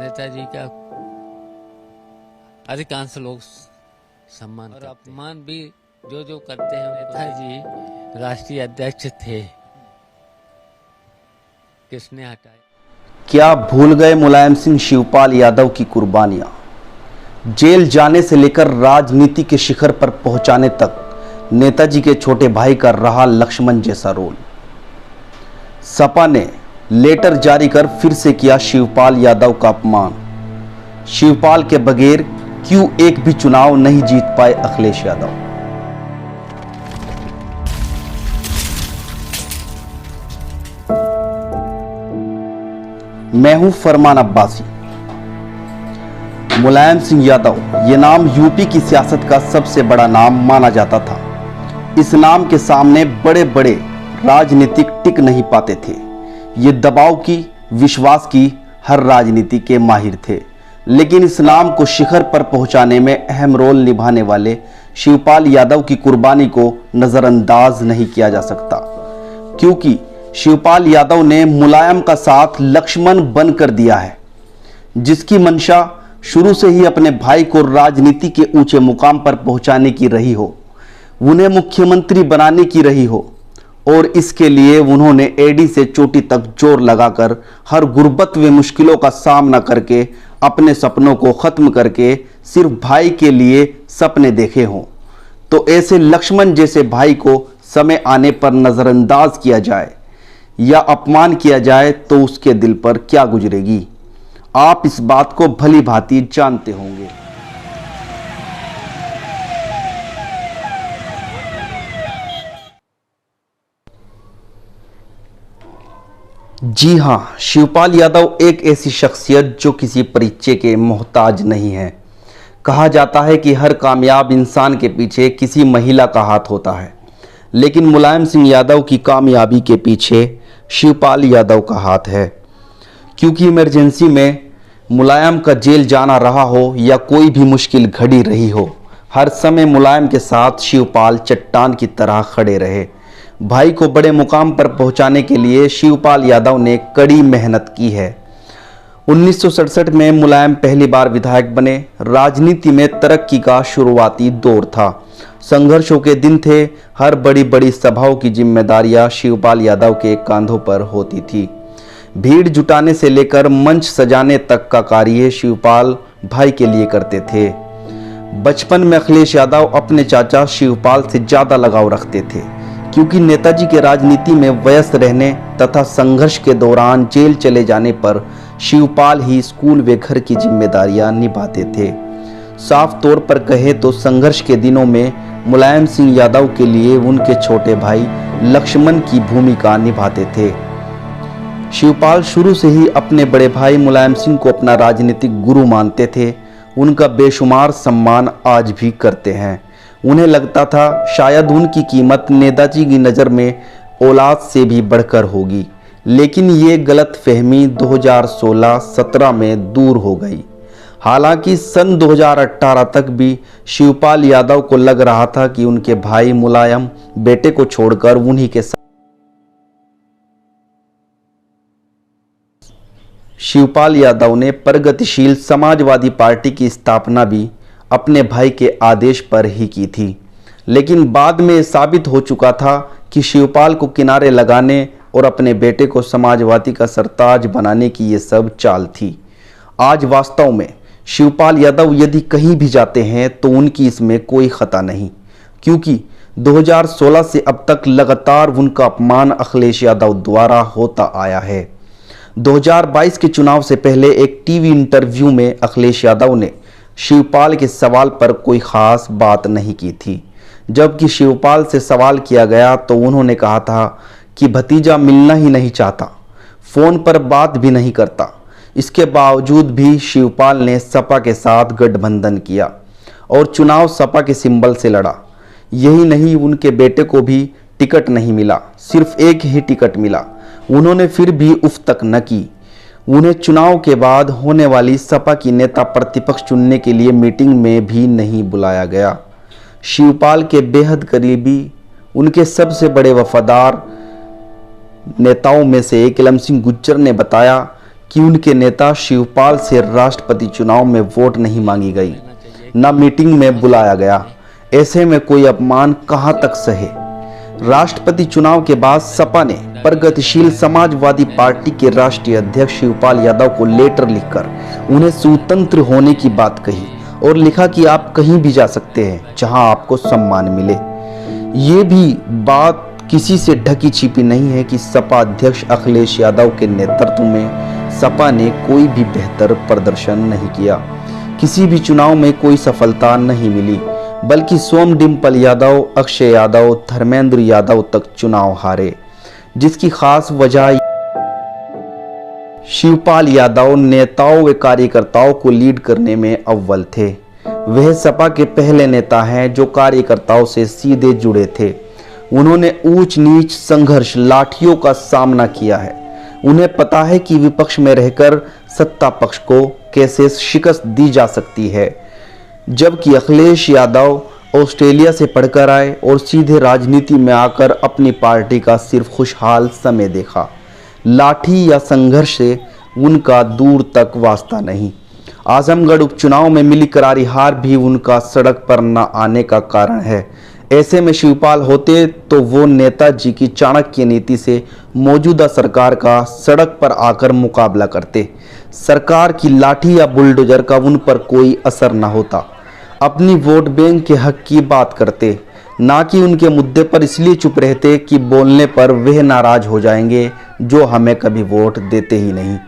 नेताजी का अधिकांश लोग सम्मान और अपमान भी जो जो करते हैं। नेताजी राष्ट्रीय अध्यक्ष थे, किसने हटाया? क्या भूल गए मुलायम सिंह शिवपाल यादव की कुर्बानियां? जेल जाने से लेकर राजनीति के शिखर पर पहुंचाने तक नेताजी के छोटे भाई का रहा लक्ष्मण जैसा रोल। सपा ने लेटर जारी कर फिर से किया शिवपाल यादव का अपमान। शिवपाल के बगैर क्यों एक भी चुनाव नहीं जीत पाए अखिलेश यादव? मैं हूं फरमान अब्बासी। मुलायम सिंह यादव, यह नाम यूपी की सियासत का सबसे बड़ा नाम माना जाता था। इस नाम के सामने बड़े बड़े राजनीतिक टिक नहीं पाते थे। ये दबाव की, विश्वास की हर राजनीति के माहिर थे। लेकिन इस नाम को शिखर पर पहुंचाने में अहम रोल निभाने वाले शिवपाल यादव की कुर्बानी को नजरअंदाज नहीं किया जा सकता, क्योंकि शिवपाल यादव ने मुलायम का साथ लक्ष्मण बनकर दिया है। जिसकी मंशा शुरू से ही अपने भाई को राजनीति के ऊंचे मुकाम पर पहुंचाने की रही हो, उन्हें मुख्यमंत्री बनाने की रही हो, और इसके लिए उन्होंने एडी से चोटी तक जोर लगाकर हर गुर्बत व मुश्किलों का सामना करके अपने सपनों को खत्म करके सिर्फ भाई के लिए सपने देखे हों, तो ऐसे लक्ष्मण जैसे भाई को समय आने पर नजरअंदाज किया जाए या अपमान किया जाए तो उसके दिल पर क्या गुजरेगी, आप इस बात को भली भांति जानते होंगे। जी हां, शिवपाल यादव एक ऐसी शख्सियत जो किसी परिचय के मोहताज नहीं है। कहा जाता है कि हर कामयाब इंसान के पीछे किसी महिला का हाथ होता है, लेकिन मुलायम सिंह यादव की कामयाबी के पीछे शिवपाल यादव का हाथ है। क्योंकि इमरजेंसी में मुलायम का जेल जाना रहा हो या कोई भी मुश्किल घड़ी रही हो, हर समय मुलायम के साथ शिवपाल चट्टान की तरह खड़े रहे। भाई को बड़े मुकाम पर पहुंचाने के लिए शिवपाल यादव ने कड़ी मेहनत की है। 1967 में मुलायम पहली बार विधायक बने। राजनीति में तरक्की का शुरुआती दौर था, संघर्षों के दिन थे। हर बड़ी बड़ी सभाओं की जिम्मेदारियां शिवपाल यादव के कांधों पर होती थी। भीड़ जुटाने से लेकर मंच सजाने तक का कार्य शिवपाल भाई के लिए करते थे। बचपन में अखिलेश यादव अपने चाचा शिवपाल से ज्यादा लगाव रखते थे, क्योंकि नेताजी के राजनीति में व्यस्त रहने तथा संघर्ष के दौरान जेल चले जाने पर शिवपाल ही स्कूल व घर की जिम्मेदारियां निभाते थे। साफ तौर पर कहे तो संघर्ष के दिनों में मुलायम सिंह यादव के लिए उनके छोटे भाई लक्ष्मण की भूमिका निभाते थे। शिवपाल शुरू से ही अपने बड़े भाई मुलायम सिंह को अपना राजनीतिक गुरु मानते थे। उनका बेशुमार सम्मान आज भी करते हैं। उन्हें लगता था शायद उनकी कीमत नेताजी की नज़र में औलाद से भी बढ़कर होगी, लेकिन ये गलत फहमी 2016-17 में दूर हो गई। हालांकि सन 2018 तक भी शिवपाल यादव को लग रहा था कि उनके भाई मुलायम बेटे को छोड़कर उन्हीं के साथ। शिवपाल यादव ने प्रगतिशील समाजवादी पार्टी की स्थापना भी अपने भाई के आदेश पर ही की थी, लेकिन बाद में साबित हो चुका था कि शिवपाल को किनारे लगाने और अपने बेटे को समाजवादी का सरताज बनाने की ये सब चाल थी। आज वास्तव में शिवपाल यादव यदि कहीं भी जाते हैं तो उनकी इसमें कोई खता नहीं, क्योंकि 2016 से अब तक लगातार उनका अपमान अखिलेश यादव द्वारा होता आया है। 2022 के चुनाव से पहले एक टीवी इंटरव्यू में अखिलेश यादव ने शिवपाल के सवाल पर कोई खास बात नहीं की थी। जबकि शिवपाल से सवाल किया गया तो उन्होंने कहा था कि भतीजा मिलना ही नहीं चाहता, फोन पर बात भी नहीं करता। इसके बावजूद भी शिवपाल ने सपा के साथ गठबंधन किया और चुनाव सपा के सिंबल से लड़ा। यही नहीं, उनके बेटे को भी टिकट नहीं मिला, सिर्फ एक ही टिकट मिला। उन्होंने फिर भी उफ तक न की। उन्हें चुनाव के बाद होने वाली सपा की नेता प्रतिपक्ष चुनने के लिए मीटिंग में भी नहीं बुलाया गया। शिवपाल के बेहद करीबी, उनके सबसे बड़े वफादार नेताओं में से एक इलम सिंह गुज्जर ने बताया कि उनके नेता शिवपाल से राष्ट्रपति चुनाव में वोट नहीं मांगी गई, न मीटिंग में बुलाया गया। ऐसे में कोई अपमान कहां तक सहे। राष्ट्रपति चुनाव के बाद सपा ने प्रगतिशील समाजवादी पार्टी के राष्ट्रीय अध्यक्ष शिवपाल यादव को लेटर लिखकर उन्हें स्वतंत्र होने की बात कही और लिखा कि आप कहीं भी जा सकते हैं जहां आपको सम्मान मिले। ये भी बात किसी से ढकी छिपी नहीं है कि सपा अध्यक्ष अखिलेश यादव के नेतृत्व में सपा ने कोई भी बेहतर प्रदर्शन नहीं किया। किसी भी चुनाव में कोई सफलता नहीं मिली, बल्कि सोम डिम्पल यादव, अक्षय यादव, धर्मेंद्र यादव तक चुनाव हारे, जिसकी खास वजह शिवपाल यादव नेताओं व कार्यकर्ताओं को लीड करने में अव्वल थे। वह सपा के पहले नेता हैं जो कार्यकर्ताओं से सीधे जुड़े थे। उन्होंने ऊंच नीच, संघर्ष, लाठियों का सामना किया है। उन्हें पता है कि विपक्ष में रहकर सत्ता पक्ष को कैसे शिकस्त दी जा सकती है। जबकि अखिलेश यादव ऑस्ट्रेलिया से पढ़कर आए और सीधे राजनीति में आकर अपनी पार्टी का सिर्फ खुशहाल समय देखा। लाठी या संघर्ष से उनका दूर तक वास्ता नहीं। आजमगढ़ उपचुनाव में मिली करारी हार भी उनका सड़क पर न आने का कारण है। ऐसे में शिवपाल होते तो वो नेताजी की चाणक्य नीति से मौजूदा सरकार का सड़क पर आकर मुकाबला करते। सरकार की लाठी या बुलडोजर का उन पर कोई असर न होता। अपनी वोट बैंक के हक की बात करते, ना कि उनके मुद्दे पर इसलिए चुप रहते कि बोलने पर वह नाराज हो जाएंगे जो हमें कभी वोट देते ही नहीं।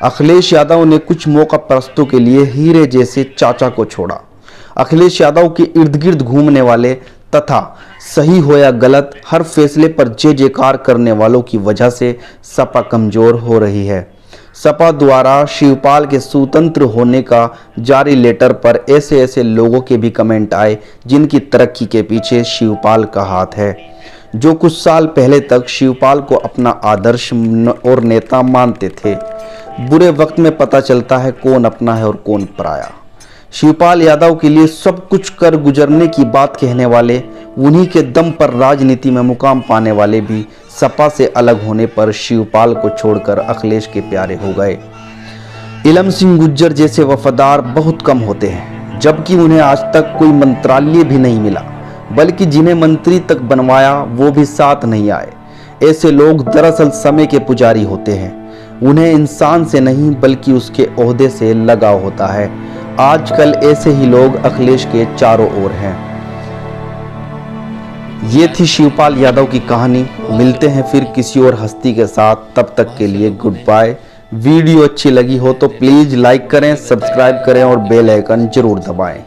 अखिलेश यादव ने कुछ मौका परस्तों के लिए हीरे जैसे चाचा को छोड़ा। अखिलेश यादव के इर्द गिर्द घूमने वाले तथा सही हो या गलत हर फैसले पर जय जयकार करने वालों की वजह से सपा कमजोर हो रही है। सपा द्वारा शिवपाल के स्वतंत्र होने का जारी लेटर पर ऐसे ऐसे लोगों के भी कमेंट आए जिनकी तरक्की के पीछे शिवपाल का हाथ है, जो कुछ साल पहले तक शिवपाल को अपना आदर्श और नेता मानते थे। बुरे वक्त में पता चलता है कौन अपना है और कौन पराया। शिवपाल यादव के लिए सब कुछ कर गुजरने की बात कहने वाले, उन्हीं के दम पर राजनीति में मुकाम पाने वाले भी सपा से अलग होने पर शिवपाल को छोड़कर अखिलेश के प्यारे हो गए। इलम सिंह गुज्जर जैसे वफादार बहुत कम होते हैं, जबकि उन्हें आज तक कोई मंत्रालय भी नहीं मिला, बल्कि जिन्हें मंत्री तक बनवाया वो भी साथ नहीं आए। ऐसे लोग दरअसल समय के पुजारी होते हैं। उन्हें इंसान से नहीं बल्कि उसके ओहदे से लगाव होता है। आजकल ऐसे ही लोग अखिलेश के चारों ओर हैं। ये थी शिवपाल यादव की कहानी। मिलते हैं फिर किसी और हस्ती के साथ, तब तक के लिए गुड बाय। वीडियो अच्छी लगी हो तो प्लीज लाइक करें, सब्सक्राइब करें और बेल आइकन जरूर दबाएं।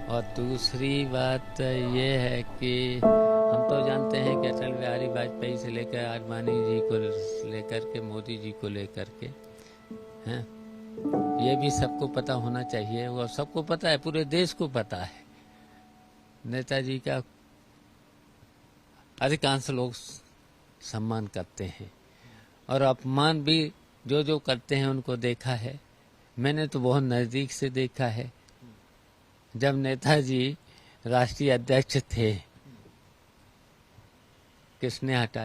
और दूसरी बात ये है कि हम तो जानते हैं कि अटल बिहारी वाजपेयी से लेकर आडवाणी जी को लेकर के, मोदी जी को लेकर के हैं, ये भी सबको पता होना चाहिए। और सबको पता है, पूरे देश को पता है, नेताजी का अधिकांश लोग सम्मान करते हैं और अपमान भी जो जो करते हैं उनको देखा है। मैंने तो बहुत नज़दीक से देखा है। जब नेताजी राष्ट्रीय अध्यक्ष थे, किसने हटाया?